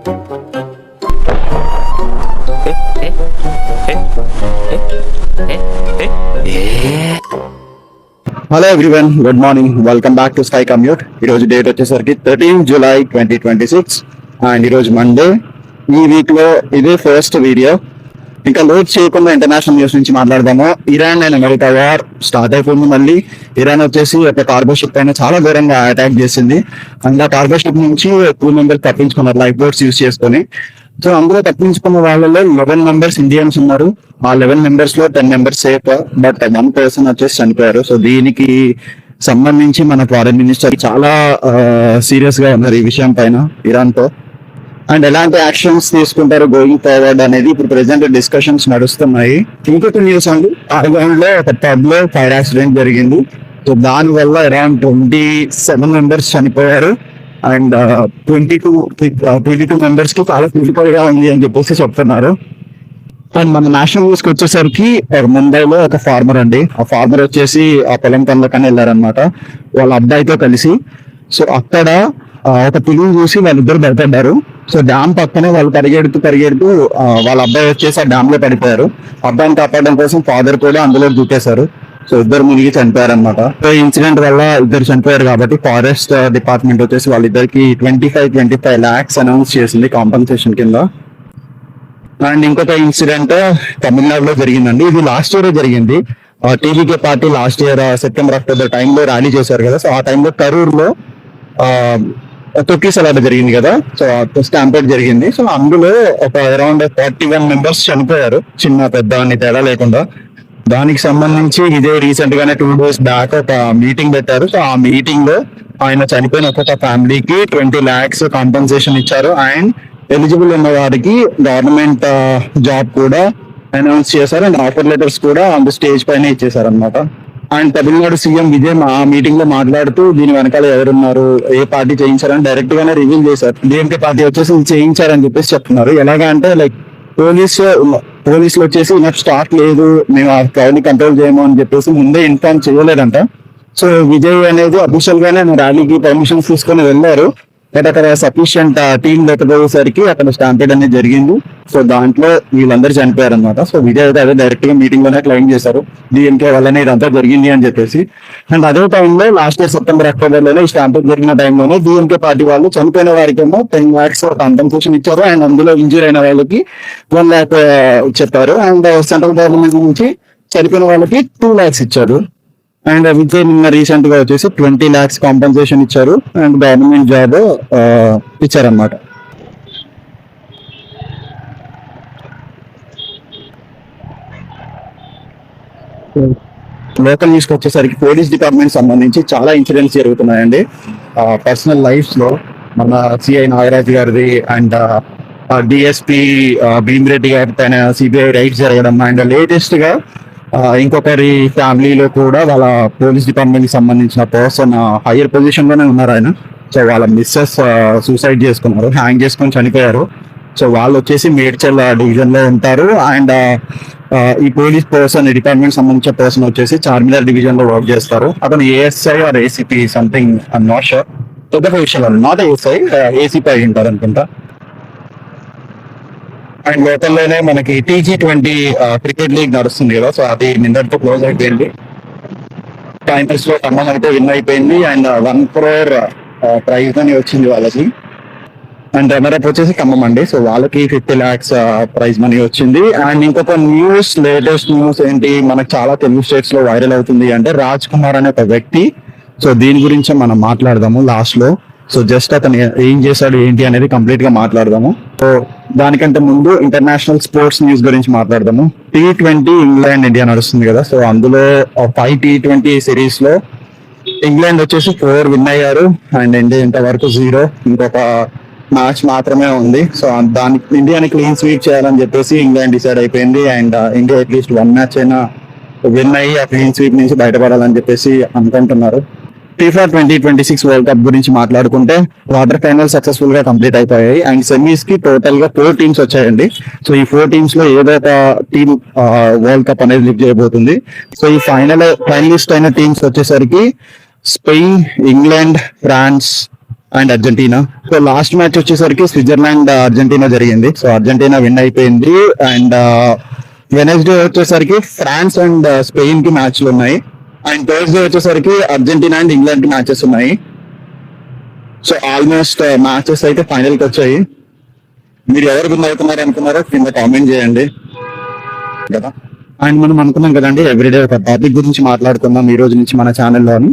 Hello everyone, good morning. Welcome back to sky commute. ఈరోజు date వచ్చేసరికి 13 July 2026 and ఈరోజు Monday. ఈ week లో ఇదే ఫస్ట్ వీడియో. ఇంకా లేట్ చేయకుండా ఇంటర్నేషనల్ న్యూస్ నుంచి మాట్లాడదాము. Iran and America war start అయిపోయింది. మళ్ళీ ఇరాన్ వచ్చేసి ఒక కార్గో షిప్ పైన చాలా దూరంగా అటాక్ చేసింది. అండ్ ఆ కార్గో షిప్ నుంచి 2 మెంబర్స్ తప్పించుకున్నారు లైఫ్ బోట్స్ యూజ్ చేసుకొని. సో అందులో తప్పించుకున్న వాళ్ళలో 11 మెంబర్స్ ఇండియన్స్ ఉన్నారు. ఆ 11 మెంబర్స్ లో 10 మెంబర్స్ సేఫ్, బట్ 1 పర్సన్ వచ్చేసి చనిపోయారు. సో దీనికి సంబంధించి మన ఫారెన్ మినిస్టర్ చాలా సీరియస్ గా ఉన్నారు ఈ విషయం పైన ఇరాన్ తో. అండ్ ఎలాంటి యాక్షన్స్ తీసుకుంటారు గోయింగ్ ఫార్వర్డ్ అనేది ఇప్పుడు ప్రెసెంట్ డిస్కషన్స్ నడుస్తున్నాయి. ఇంకొక న్యూస్ అండి, అరగౌండ్ లో ఒక పబ్ లో ఫైర్ యాక్సిడెంట్ జరిగింది. సో దాని వల్ల అరౌండ్ 27 మెంబర్స్ చనిపోయారు. అండ్ 22 మెంబర్స్ కి చాలా క్రిటికల్ గా ఉంది అని చెప్పేసి చెప్తున్నారు. అండ్ మన నేషనల్ న్యూస్ కి వచ్చేసరికి ముంబైలో ఒక ఫార్మర్ అండి, ఆ ఫార్మర్ వచ్చేసి ఆ పొలం పనులకని వెళ్ళారనమాట వాళ్ళ అబ్బాయితో కలిసి. సో అక్కడ ఒక పిలువు చూసి వాళ్ళిద్దరు భయపడ్డారు. సో డ్యామ్ పక్కనే వాళ్ళు పరిగెడుతూ వాళ్ళ అబ్బాయి వచ్చేసి ఆ డ్యామ్ లో పడిపోయారు. అబ్బాయిని కాపాడడం కోసం ఫాదర్ కూడా అందులో దూకేశారు. సో ఇద్దరు మునిగి చనిపోయారు అనమాట. సో ఈ ఇన్సిడెంట్ వల్ల ఇద్దరు చనిపోయారు కాబట్టి ఫారెస్ట్ డిపార్ట్మెంట్ వచ్చేసి వాళ్ళిద్దరికి 25 lakhs అనౌన్స్ చేసింది కాంపన్సేషన్ కింద. అండ్ ఇంకొక ఇన్సిడెంట్ తమిళనాడులో జరిగిందండి. ఇది లాస్ట్ ఇయర్ జరిగింది. TVK party last year September October టైంలో ర్యాలీ చేశారు కదా. సో ఆ టైంలో కరూర్లో తొక్కిసలాట జరిగింది కదా. సో స్టాంపేడ్ జరిగింది. సో అందులో ఒక అరౌండ్ 41 మెంబర్స్ చనిపోయారు, చిన్న పెద్ద అని తేడా లేకుండా. దానికి సంబంధించి ఇదే రీసెంట్ గానే 2 days బ్యాక్ ఒక మీటింగ్ పెట్టారు. సో ఆ మీటింగ్ లో ఆయన చనిపోయిన ఒక్కొక్క ఫ్యామిలీకి 20 lakhs కాంపన్సేషన్ ఇచ్చారు. అండ్ ఎలిజిబుల్ ఉన్న వారికి గవర్నమెంట్ జాబ్ కూడా అనౌన్స్ చేశారు. అండ్ ఆఫర్ లెటర్స్ కూడా ఆన్ ది స్టేజ్ పైన ఇచ్చేసారు అనమాట. అండ్ తమిళనాడు సీఎం విజయ్ ఆ మీటింగ్ లో మాట్లాడుతూ దీని వెనకాల ఎవరున్నారు, ఏ పార్టీ చేయించారని డైరెక్ట్ గానే రివీల్ చేశారు. డిఎంకే పార్టీ వచ్చేసి చేయించారని చెప్పేసి చెప్తున్నారు. ఎలాగా అంటే లైక్ పోలీసులు వచ్చేసి నాకు స్టాక్ లేదు, మేము ఆ క్రౌడ్ ని కంట్రోల్ చేయము అని చెప్పేసి ముందే ఇన్ఫార్మ్ చేయలేదంట. సో విజయ్ అనేది అఫీషియల్ గానే ర్యాలీకి పర్మిషన్స్ తీసుకొని వెళ్ళారు. బట్ అక్కడ సఫిషియంట్ టీం లేకపోయేసరికి అక్కడ స్టాంపేడ్ అనేది జరిగింది. సో దాంట్లో వీళ్ళందరూ చనిపోయారు అనమాట. సో విజయ్ అయితే అదే డైరెక్ట్ గా మీటింగ్ లోనే క్లెయిమ్ చేశారు డిఎంకే వల్లనే ఇదంతా జరిగింది అని చెప్పేసి. అండ్ అదే టైంలో లాస్ట్ ఇయర్ సెప్టెంబర్ అక్టోబర్ లోనే ఈ స్టాంపేడ్ జరిగిన టైంలోనే డిఎంకే పార్టీ వాళ్ళు చనిపోయిన వారికి ఏమో 10 lakhs కాంపన్సేషన్ ఇచ్చారు. అండ్ అందులో ఇంజూర్ అయిన వాళ్ళకి 1 lakh చెప్పారు. అండ్ సెంట్రల్ గవర్నమెంట్ నుంచి చనిపోయిన వాళ్ళకి 2 lakhs ఇచ్చారు. అండ్ విజయ్ నిన్న రీసెంట్ గా వచ్చేసి 20 lakhs కాంపన్సేషన్ ఇచ్చారు. అండ్ గవర్నమెంట్ జాబ్ ఇచ్చారన్నమాట. లోకల్ న్యూస్ కి వచ్చేసరికి పోలీస్ డిపార్ట్మెంట్ సంబంధించి చాలా ఇన్సిడెంట్స్ జరుగుతున్నాయండి. పర్సనల్ లైఫ్స్ లో మన సిఐ నాగరాజ్ గారిది అండ్ డిఎస్పీ భీమిరెడ్డి గారి పైన సిబిఐ రైడ్స్ జరగడం. అండ్ లేటెస్ట్ గా ఇంకొకరి ఫ్యామిలీలో కూడా వాళ్ళ పోలీస్ డిపార్ట్మెంట్ కి సంబంధించిన పర్సన్ హైయర్ పొజిషన్ లోనే ఉన్నారు ఆయన. సో వాళ్ళ మిస్సెస్ సూసైడ్ చేసుకున్నారు, హ్యాంగ్ చేసుకొని చనిపోయారు. సో వాళ్ళు వచ్చేసి మేడ్చల్ డివిజన్ లో ఉంటారు. అండ్ ఈ పోలీస్ పర్సన్ డిపార్ట్మెంట్ సంబంధించిన పర్సన్ వచ్చేసి చార్మినార్ డివిజన్ లో వర్క్ చేస్తారు. అతను ASI or ACP something, I'm not sure. పెద్ద పొజిషన్ నాట్ ఏఎస్ఐ, ఏసీపీ అయి ఉంటారు అనుకుంటా. అండ్ లోకల్లోనే మనకి TG20 క్రికెట్ లీగ్ నడుస్తుంది కదా. సో అది నిన్నటితో క్లోజ్ అయిపోయింది. ఫైనల్స్ లో ఖమ్మం అయితే విన్ అయిపోయింది. అండ్ 1 crore ప్రైజ్ అని వచ్చింది వాళ్ళకి. అండ్ రన్నరప్ వచ్చేసి ఖమ్మం అండి. సో వాళ్ళకి 50 lakhs ప్రైజ్ మనీ వచ్చింది. అండ్ ఇంకొక లేటెస్ట్ న్యూస్ ఏంటి, మనకు చాలా తెలుగు స్టేట్స్ లో వైరల్ అవుతుంది అంటే రాజ్ కుమార్ అనే ఒక వ్యక్తి. సో దీని గురించి మనం మాట్లాడదాము లాస్ట్ లో. సో జస్ట్ అతను ఏం చేశాడు ఏంటి అనేది కంప్లీట్ గా మాట్లాడదాము. సో దానికంటే ముందు ఇంటర్నేషనల్ స్పోర్ట్స్ న్యూస్ గురించి మాట్లాడదాము. T20 ఇంగ్లాండ్ ఇండియా నడుస్తుంది కదా. సో అందులో 5 T20 సిరీస్ లో ఇంగ్లాండ్ వచ్చేసి 4 విన్ అయ్యారు. అండ్ ఇండియా ఇంతవరకు 0. ఇంకొక మ్యాచ్ మాత్రమే ఉంది. సో దానికి ఇండియాని క్లీన్ స్వీప్ చేయాలని చెప్పేసి ఇంగ్లాండ్ డిసైడ్ అయిపోయింది. అండ్ ఇండియా అట్లీస్ట్ 1 మ్యాచ్ అయినా విన్ అయ్యి ఆ క్లీన్ స్వీప్ నుంచి బయటపడాలని చెప్పేసి అనుకుంటున్నారు. FIFA 2026 వరల్డ్ కప్ గురించి మాట్లాడుకుంటే క్వార్టర్ ఫైనల్ సక్సెస్ఫుల్ గా కంప్లీట్ అయిపోయాయి. అండ్ సెమీస్ కి టోటల్ గా 4 teams వచ్చాయండి. సో ఈ 4 teams లో ఏదో ఒక టీమ్ వరల్డ్ కప్ అనేది లిఫ్ట్ చేయబోతుంది. సో ఈ ఫైనలిస్ట్ అయిన టీమ్స్ వచ్చేసరికి Spain, England, France and Argentina. So last match వచ్చేసరికి స్విట్జర్లాండ్ అర్జెంటీనా జరిగింది. సో అర్జెంటీనా విన్ అయిపోయింది. అండ్ వెనస్డే వచ్చేసరికి ఫ్రాన్స్ అండ్ స్పెయిన్ కి మ్యాచ్లు ఉన్నాయి. అండ్ థర్స్డే వచ్చేసరికి అర్జెంటీనా అండ్ ఇంగ్లాండ్ కి మ్యాచెస్ ఉన్నాయి. సో ఆల్మోస్ట్ మ్యాచెస్ అయితే ఫైనల్ కి వచ్చాయి. మీరు ఎవరు విన్ అవుతున్నారు అనుకున్నారో కింద కామెంట్ చేయండి కదా. అండ్ మనం అనుకున్నాం కదండి ఎవ్రీడే ఒక టాపిక్ గురించి మాట్లాడుకుందాం ఈ రోజు నుంచి మన ఛానల్లోని.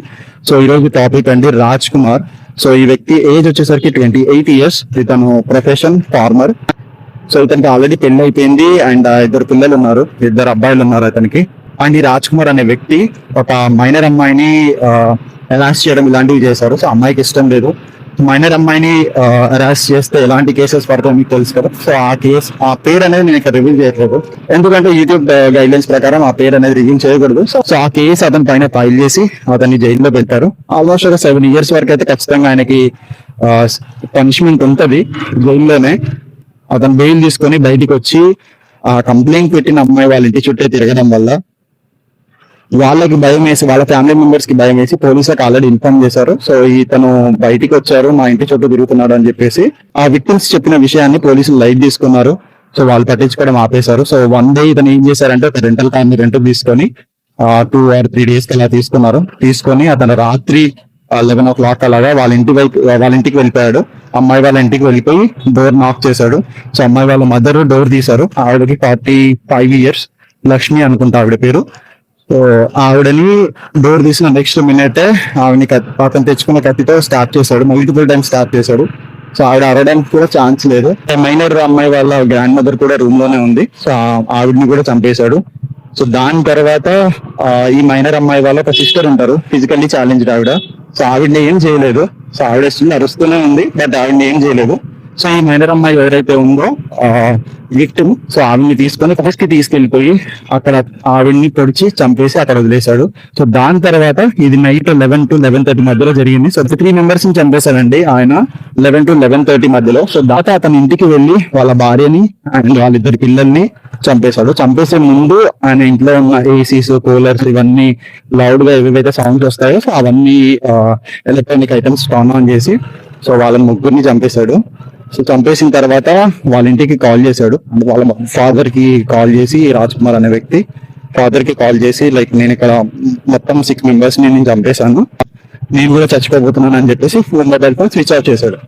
సో ఈ రోజు టాపిక్ అండి రాజ్ కుమార్. సో ఈ వ్యక్తి ఏజ్ వచ్చేసరికి 28 years. ఇతను ప్రొఫెషన్ ఫార్మర్. సో ఇతనికి ఆల్రెడీ పెళ్లి అయిపోయింది అండ్ 2 పిల్లలు ఉన్నారు, 2 అబ్బాయిలు ఉన్నారు అతనికి. అండ్ ఈ రాజ్ కుమార్ అనే వ్యక్తి ఒక మైనర్ అమ్మాయిని హెరాస్ చేయడం ఇలాంటివి చేశారు. సో అమ్మాయికి ఇష్టం లేదు. మైనర్ అమ్మాయిని హెరాస్ చేస్తే ఎలాంటి కేసెస్ పడతాయో మీకు తెలుసు కదా. సో ఆ పేరు అనేది నేను ఇక్కడ రివీల్ చేయట్లేదు, ఎందుకంటే యూట్యూబ్ గైడ్ లైన్స్ ప్రకారం ఆ పేరు అనేది రివీల్ చేయకూడదు. సో ఆ కేసు అతని పైన ఫైల్ చేసి అతన్ని జైల్లో పెట్టారు. ఆల్మోస్ట్ ఒక 7 years వరకు అయితే ఖచ్చితంగా ఆయనకి పనిష్మెంట్ ఉంటది జైల్లోనే. అతను బెయిల్ తీసుకొని బయటికి వచ్చి ఆ కంప్లైంట్ పెట్టిన అమ్మాయి వాళ్ళ ఇంటి చుట్టే తిరగడం వల్ల వాళ్ళకి భయం వేసి, వాళ్ళ ఫ్యామిలీ మెంబర్స్ కి భయం వేసి పోలీసులకు ఆల్రెడీ ఇన్ఫార్మ్ చేశారు. సో ఇతను బయటికి వచ్చారు, మా ఇంటి చుట్టూ తిరుగుతున్నాడు అని చెప్పేసి ఆ విక్టిమ్స్ చెప్పిన విషయాన్ని పోలీసులు లైట్ తీసుకున్నారు. సో వాళ్ళు పట్టించుకోవడం ఆపేశారు. సో 1 day ఇతను ఏం చేశారంటే ఒక రెంటల్ కార్ ని రెంట్ తీసుకొని 2 or 3 days కి అలా తీసుకొని అతను రాత్రి 11 o'clock అలాగా వాళ్ళ ఇంటికి వెళ్ళిపోయాడు. అమ్మాయి వాళ్ళ ఇంటికి వెళ్ళిపోయి డోర్ నాక్ చేశాడు. సో అమ్మాయి వాళ్ళ మదర్ డోర్ తీశారు. ఆవిడకి 45 years, లక్ష్మి అనుకుంటా ఆవిడ పేరు. సో ఆవిడని డోర్ తీసిన నెక్స్ట్ మినిట్ ఆవిడని అతను తెచ్చుకున్న కత్తితో స్టార్ట్ చేశాడు. మల్టిపుల్ టైమ్స్ స్టార్ట్ చేశాడు. సో ఆవిడ అరవడానికి కూడా ఛాన్స్ లేదు. మైనర్ అమ్మాయి వాళ్ళ గ్రాండ్ మదర్ కూడా రూమ్ లోనే ఉంది. సో ఆవిడని కూడా చంపేశాడు. సో దాని తర్వాత ఈ మైనర్ అమ్మాయి వాళ్ళ ఒక సిస్టర్ ఉంటారు, ఫిజికల్లీ ఛాలెంజ్డ్ ఆవిడ. సో ఆవిడని ఏం చేయలేదు. సో ఆవిడ స్టిల్ అరుస్తూనే ఉంది, బట్ ఆవిడని ఏం చేయలేదు. సో ఈ మైనర్ అమ్మాయి ఎవరైతే ఉందో విక్టిమ్, సో ఆవిడ్ని తీసుకొని ఫస్ట్ కి తీసుకెళ్లిపోయి అక్కడ ఆవిడ్ని పొడిచి చంపేసి అక్కడ వదిలేశాడు. సో దాని తర్వాత ఇది నైట్ 11 to 11:30 మధ్యలో జరిగింది. సో 3 members ని చంపేశాడండి ఆయన 11 to 11:30 మధ్యలో. సో దాకా అతని ఇంటికి వెళ్ళి వాళ్ళ భార్యని అండ్ వాళ్ళిద్దరు పిల్లల్ని చంపేశాడు. చంపేసే ముందు ఆయన ఇంట్లో ఉన్న ఏసీస్, కూలర్స్ ఇవన్నీ లౌడ్ గా ఏవైతే సౌండ్స్ వస్తాయో సో అవన్నీ ఎలక్ట్రానిక్ ఐటమ్స్ టర్న్ ఆన్ చేసి సో వాళ్ళని ముగ్గురిని చంపేశాడు. సో చంపేసిన తర్వాత వాళ్ళ ఇంటికి కాల్ చేశాడు. అంటే వాళ్ళ ఫాదర్ కి కాల్ చేసి, రాజ్ కుమార్ అనే వ్యక్తి ఫాదర్ కి కాల్ చేసి లైక్ నేను ఇక్కడ మొత్తం 6 members ని నేను చంపేశాను, నేను కూడా చచ్చిపోతున్నాను అని చెప్పేసి మొబైల్ ఫోన్ స్విచ్ ఆఫ్ చేశాడు.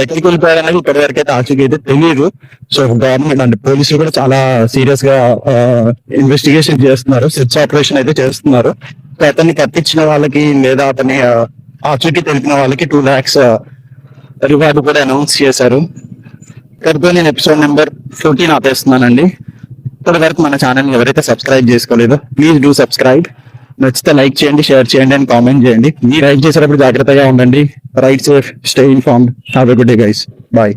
ఎక్కడికి వెళ్ళిపోయారనేది ఇప్పటి వరకు అయితే ఆచూకీ అయితే తెలియదు. సో గవర్నమెంట్ అంటే పోలీసులు కూడా చాలా సీరియస్ గా ఇన్వెస్టిగేషన్ చేస్తున్నారు, సెర్చ్ ఆపరేషన్ అయితే చేస్తున్నారు. సో అతన్ని తప్పించిన వాళ్ళకి లేదా అతని ఆచూకీ తెలిపిన వాళ్ళకి 2 lakhs రివార్డు కూడా అనౌన్స్ చేశారు. ఇక్కడితో నేను ఎపిసోడ్ నెంబర్ 14 ఆపేస్తున్నానండి. ఇప్పటి వరకు మన ఛానల్ ఎవరైతే సబ్స్క్రైబ్ చేసుకోలేదో ప్లీజ్ డూ సబ్స్క్రైబ్. నచ్చితే లైక్ చేయండి, షేర్ చేయండి అండ్ కామెంట్ చేయండి. మీరు రైట్ చేసేటప్పుడు జాగ్రత్తగా ఉండండి. Ride safe, stay informed. Have a good day guys. Bye.